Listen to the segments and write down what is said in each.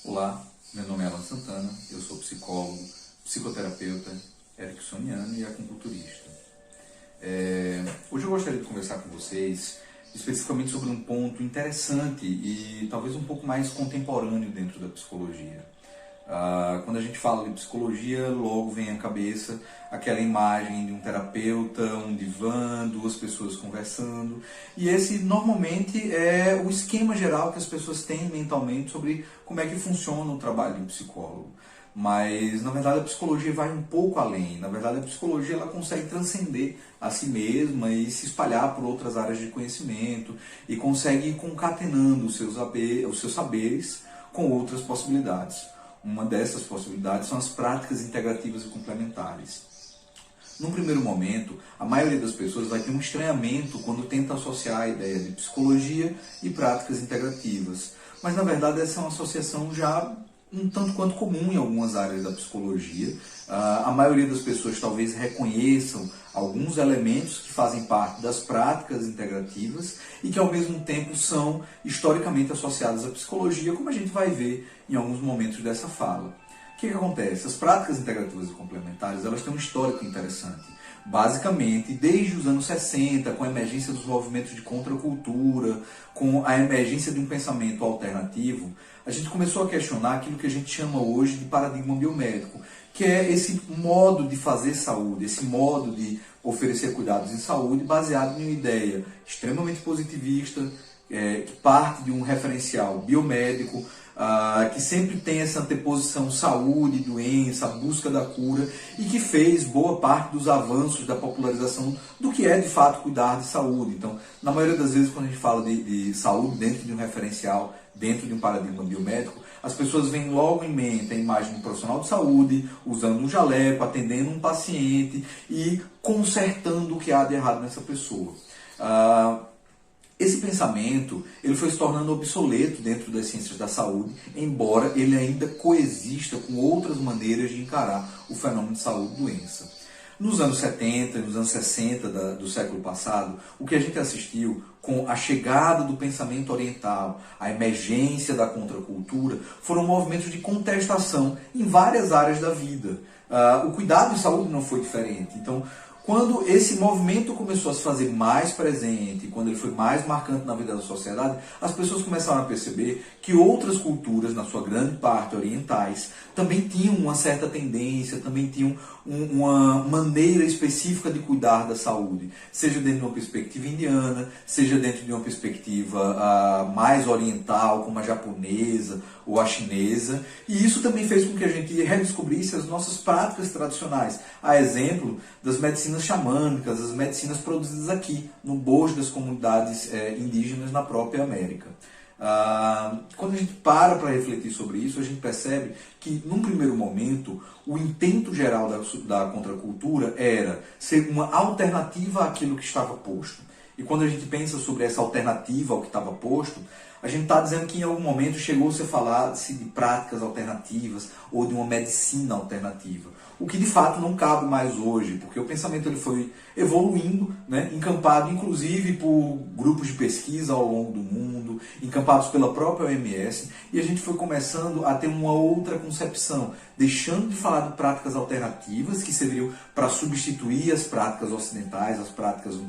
Olá, meu nome é Alan Santana, eu sou psicólogo, psicoterapeuta, ericksoniano e acupunturista. Hoje eu gostaria de conversar com vocês especificamente sobre um ponto interessante e talvez um pouco mais contemporâneo dentro da psicologia. Quando a gente fala de psicologia, logo vem à cabeça aquela imagem de um terapeuta, um divã, duas pessoas conversando. E esse normalmente é o esquema geral que as pessoas têm mentalmente sobre como é que funciona o trabalho de um psicólogo. Mas, na verdade, a psicologia vai um pouco além. Na verdade, a psicologia ela consegue transcender a si mesma e se espalhar por outras áreas de conhecimento e consegue ir concatenando os seus saberes com outras possibilidades. Uma dessas possibilidades são as práticas integrativas e complementares. Num primeiro momento, a maioria das pessoas vai ter um estranhamento quando tenta associar a ideia de psicologia e práticas integrativas. Mas, na verdade, essa é uma associação já um tanto quanto comum em algumas áreas da psicologia. A maioria das pessoas talvez reconheçam alguns elementos que fazem parte das práticas integrativas e que ao mesmo tempo são historicamente associadas à psicologia, como a gente vai ver em alguns momentos dessa fala. O que acontece? As práticas integrativas e complementares elas têm um histórico interessante. Basicamente, desde os anos 60, com a emergência dos movimentos de contracultura, com a emergência de um pensamento alternativo, a gente começou a questionar aquilo que a gente chama hoje de paradigma biomédico, que é esse modo de fazer saúde, esse modo de oferecer cuidados em saúde baseado em uma ideia extremamente positivista, que parte de um referencial biomédico, que sempre tem essa anteposição saúde, doença, a busca da cura e que fez boa parte dos avanços da popularização do que é de fato cuidar de saúde. Então, na maioria das vezes quando a gente fala de saúde dentro de um referencial, dentro de um paradigma biomédico, as pessoas veem logo em mente a imagem de um profissional de saúde, usando um jaleco, atendendo um paciente e consertando o que há de errado nessa pessoa. Esse pensamento ele foi se tornando obsoleto dentro das ciências da saúde, embora ele ainda coexista com outras maneiras de encarar o fenômeno de saúde-doença. Nos anos 70 e nos anos 60 do século passado, o que a gente assistiu com a chegada do pensamento oriental, a emergência da contracultura, foram movimentos de contestação em várias áreas da vida. O cuidado em saúde não foi diferente. Então, quando esse movimento começou a se fazer mais presente, quando ele foi mais marcante na vida da sociedade, as pessoas começaram a perceber que outras culturas, na sua grande parte orientais, também tinham uma certa tendência, também tinham uma maneira específica de cuidar da saúde, seja dentro de uma perspectiva indiana, seja dentro de uma perspectiva mais oriental, como a japonesa ou a chinesa, e isso também fez com que a gente redescobrisse as nossas práticas tradicionais, a exemplo das medicinas xamânicas, as medicinas produzidas aqui, no bojo das comunidades indígenas na própria América. Quando a gente para refletir sobre isso, a gente percebe que, num primeiro momento, o intento geral da contracultura era ser uma alternativa àquilo que estava posto. E quando a gente pensa sobre essa alternativa ao que estava posto, a gente está dizendo que em algum momento chegou-se a falar-se de práticas alternativas ou de uma medicina alternativa. O que de fato não cabe mais hoje, porque o pensamento ele foi evoluindo, né, encampado inclusive por grupos de pesquisa ao longo do mundo, encampados pela própria OMS, e a gente foi começando a ter uma outra concepção, deixando de falar de práticas alternativas que serviriam para substituir as práticas ocidentais, as práticas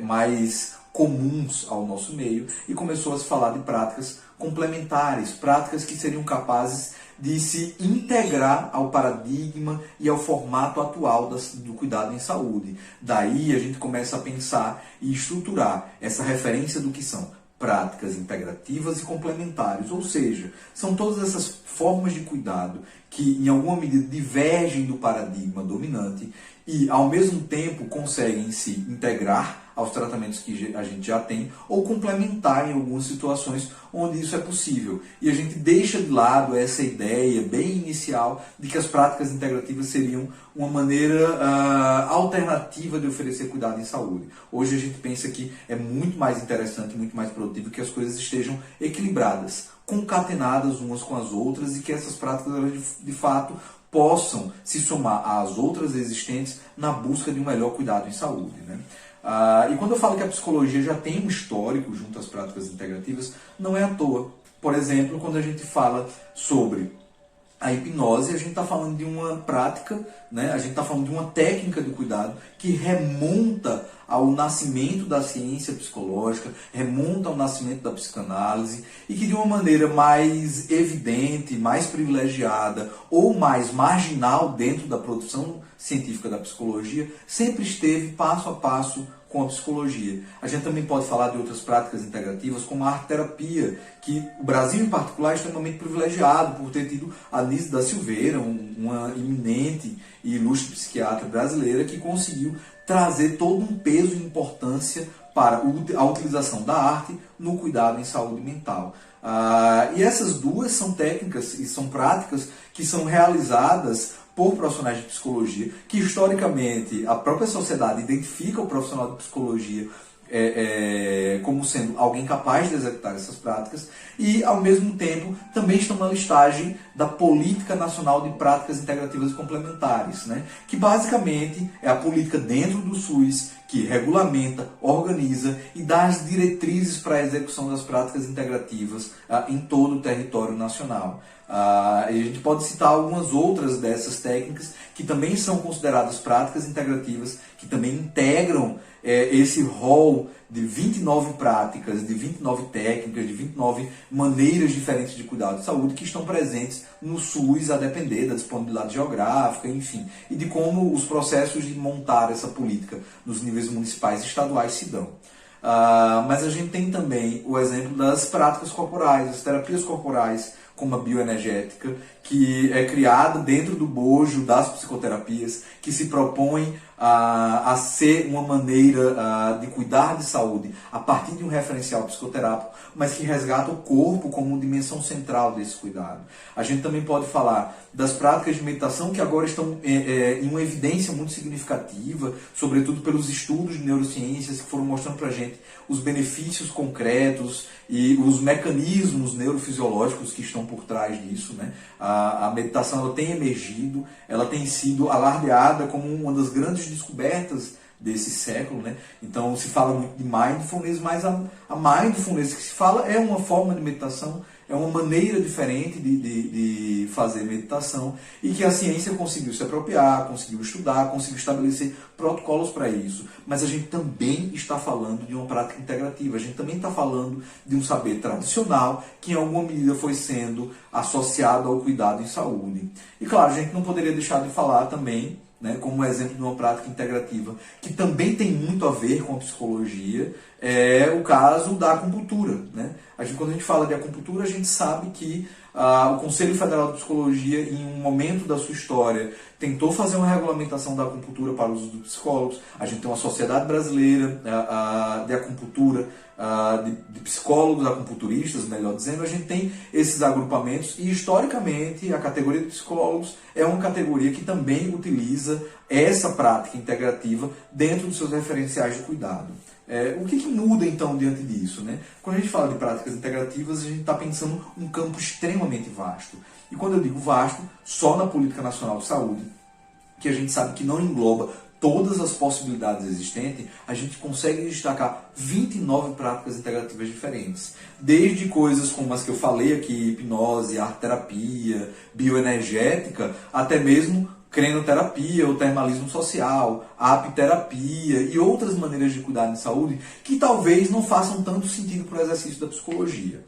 mais comuns ao nosso meio, e começou a se falar de práticas complementares, práticas que seriam capazes de se integrar ao paradigma e ao formato atual do cuidado em saúde. Daí a gente começa a pensar e estruturar essa referência do que são práticas integrativas e complementares, ou seja, são todas essas formas de cuidado que em alguma medida divergem do paradigma dominante e ao mesmo tempo conseguem se integrar aos tratamentos que a gente já tem ou complementar em algumas situações onde isso é possível. E a gente deixa de lado essa ideia bem inicial de que as práticas integrativas seriam uma maneira alternativa de oferecer cuidado em saúde. Hoje a gente pensa que é muito mais interessante, muito mais produtivo que as coisas estejam equilibradas, concatenadas umas com as outras e que essas práticas de fato possam se somar às outras existentes na busca de um melhor cuidado em saúde, né? E quando eu falo que a psicologia já tem um histórico junto às práticas integrativas, não é à toa. Por exemplo, quando a gente fala sobre a hipnose, a gente está falando de uma prática, né? A gente está falando de uma técnica de cuidado que remonta ao nascimento da ciência psicológica, remonta ao nascimento da psicanálise e que de uma maneira mais evidente, mais privilegiada ou mais marginal dentro da produção científica da psicologia, sempre esteve passo a passo com a psicologia. A gente também pode falar de outras práticas integrativas, como a arte-terapia, que o Brasil, em particular, é extremamente privilegiado por ter tido a Anísio da Silveira, uma eminente e ilustre psiquiatra brasileira, que conseguiu trazer todo um peso e importância para a utilização da arte no cuidado em saúde mental. E essas duas são técnicas e são práticas que são realizadas por profissionais de psicologia, que historicamente a própria sociedade identifica o profissional de psicologia como sendo alguém capaz de executar essas práticas e, ao mesmo tempo, também estão na listagem da Política Nacional de Práticas Integrativas e Complementares, né? Que basicamente é a política dentro do SUS que regulamenta, organiza e dá as diretrizes para a execução das práticas integrativas em todo o território nacional. E a gente pode citar algumas outras dessas técnicas que também são consideradas práticas integrativas, que também integram esse rol de 29 práticas, de 29 técnicas, de 29 maneiras diferentes de cuidado de saúde que estão presentes no SUS, a depender da disponibilidade geográfica, enfim, e de como os processos de montar essa política nos níveis municipais e estaduais se dão. Mas a gente tem também o exemplo das práticas corporais, as terapias corporais, como a bioenergética, que é criada dentro do bojo das psicoterapias, que se propõe a ser uma maneira de cuidar de saúde a partir de um referencial psicoterápico, mas que resgata o corpo como dimensão central desse cuidado. A gente também pode falar das práticas de meditação que agora estão em uma evidência muito significativa, sobretudo pelos estudos de neurociências que foram mostrando para a gente os benefícios concretos e os mecanismos neurofisiológicos que estão por trás disso, né? A meditação ela tem emergido, ela tem sido alardeada como uma das grandes descobertas desse século, né? Então se fala muito de mindfulness, mas a mindfulness que se fala é uma forma de meditação, é uma maneira diferente de fazer meditação e que a ciência conseguiu se apropriar, conseguiu estudar, conseguiu estabelecer protocolos para isso. Mas a gente também está falando de uma prática integrativa, a gente também está falando de um saber tradicional que em alguma medida foi sendo associado ao cuidado em saúde. E claro, a gente não poderia deixar de falar também, né, como exemplo de uma prática integrativa, que também tem muito a ver com a psicologia, é o caso da acupuntura, né? Quando a gente fala de acupuntura, a gente sabe que o Conselho Federal de Psicologia, em um momento da sua história, tentou fazer uma regulamentação da acupuntura para o uso dos psicólogos. A gente tem uma sociedade brasileira de acupuntura, de psicólogos acupunturistas, melhor dizendo. A gente tem esses agrupamentos e, historicamente, a categoria de psicólogos é uma categoria que também utiliza essa prática integrativa dentro dos seus referenciais de cuidado. O que muda, então, diante disso, né? Quando a gente fala de práticas integrativas, a gente está pensando um campo extremamente vasto. E quando eu digo vasto, só na Política Nacional de Saúde, que a gente sabe que não engloba todas as possibilidades existentes, a gente consegue destacar 29 práticas integrativas diferentes. Desde coisas como as que eu falei aqui, hipnose, arte-terapia, bioenergética, até mesmo crenoterapia, o termalismo social, a apiterapia e outras maneiras de cuidar de saúde que talvez não façam tanto sentido para o exercício da psicologia.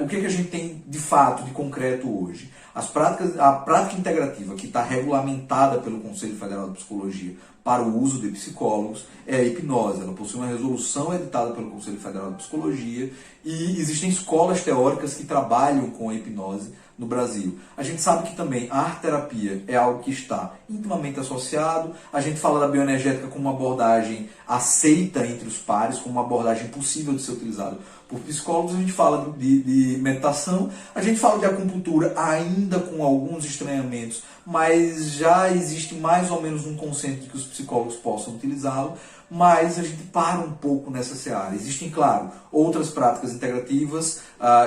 O que a gente tem de fato, de concreto hoje? A prática integrativa que está regulamentada pelo Conselho Federal de Psicologia para o uso de psicólogos é a hipnose. Ela possui uma resolução editada pelo Conselho Federal de Psicologia e existem escolas teóricas que trabalham com a hipnose no Brasil. A gente sabe que também a arte-terapia é algo que está intimamente associado. A gente fala da bioenergética como uma abordagem aceita entre os pares, como uma abordagem possível de ser utilizada por psicólogos. A gente fala de meditação, a gente fala de acupuntura ainda com alguns estranhamentos, mas já existe mais ou menos um consenso de que os psicólogos possam utilizá-lo. mas a gente para um pouco nessa seara. Existem, claro, outras práticas integrativas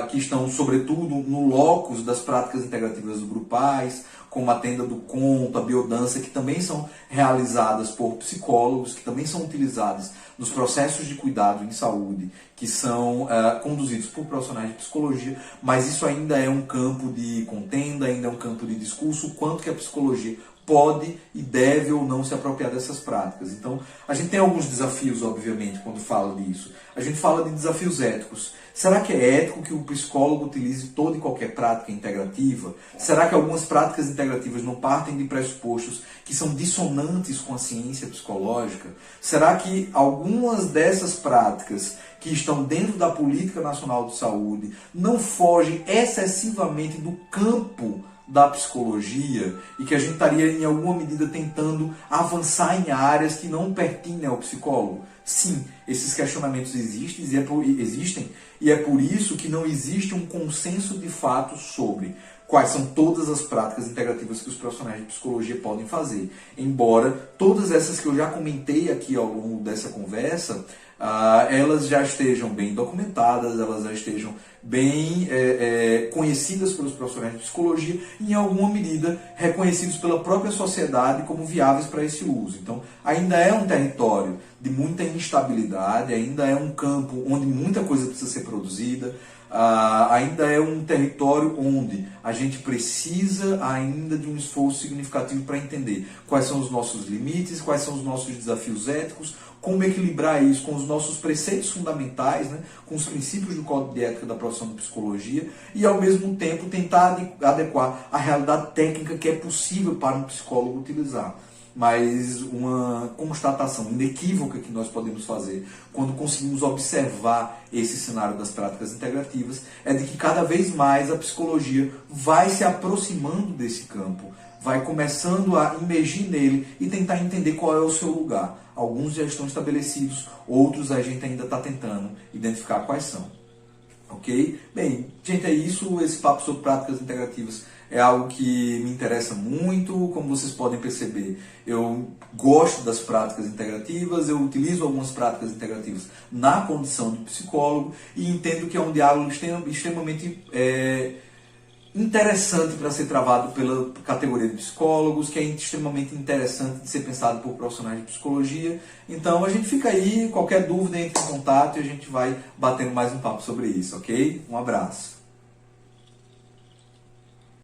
que estão, sobretudo, no locus das práticas integrativas grupais, como a tenda do conto, a biodança, que também são realizadas por psicólogos, que também são utilizadas nos processos de cuidado em saúde, que são conduzidos por profissionais de psicologia, mas isso ainda é um campo de contenda, ainda é um campo de discurso, o quanto que a psicologia pode e deve ou não se apropriar dessas práticas. Então, a gente tem alguns desafios, obviamente, quando fala disso. A gente fala de desafios éticos. Será que é ético que o psicólogo utilize toda e qualquer prática integrativa? Será que algumas práticas integrativas não partem de pressupostos que são dissonantes com a ciência psicológica? Será que algumas dessas práticas que estão dentro da Política Nacional de Saúde não fogem excessivamente do campo da psicologia e que a gente estaria em alguma medida tentando avançar em áreas que não pertencem ao psicólogo? Sim, esses questionamentos existem e é por isso que não existe um consenso de fato sobre quais são todas as práticas integrativas que os profissionais de psicologia podem fazer. Embora todas essas que eu já comentei aqui ao longo dessa conversa, elas já estejam bem documentadas, elas já estejam bem conhecidas pelos profissionais de psicologia e, em alguma medida, reconhecidos pela própria sociedade como viáveis para esse uso. Então, ainda é um território de muita instabilidade, ainda é um campo onde muita coisa precisa ser produzida, ainda é um território onde a gente precisa ainda de um esforço significativo para entender quais são os nossos limites, quais são os nossos desafios éticos, como equilibrar isso com os nossos preceitos fundamentais, né, com os princípios do Código de Ética da Profissão de Psicologia e, ao mesmo tempo, tentar adequar a realidade técnica que é possível para um psicólogo utilizar. Mas uma constatação inequívoca que nós podemos fazer quando conseguimos observar esse cenário das práticas integrativas é de que cada vez mais a psicologia vai se aproximando desse campo, vai começando a imergir nele e tentar entender qual é o seu lugar. Alguns já estão estabelecidos, outros a gente ainda está tentando identificar quais são. Ok? Bem, gente, é isso. Esse papo sobre práticas integrativas é algo que me interessa muito. Como vocês podem perceber, eu gosto das práticas integrativas, eu utilizo algumas práticas integrativas na condição de psicólogo e entendo que é um diálogo extremamente interessante para ser travado pela categoria de psicólogos, que é extremamente interessante de ser pensado por profissionais de psicologia. Então a gente fica aí, qualquer dúvida entre em contato e a gente vai batendo mais um papo sobre isso, ok? Um abraço.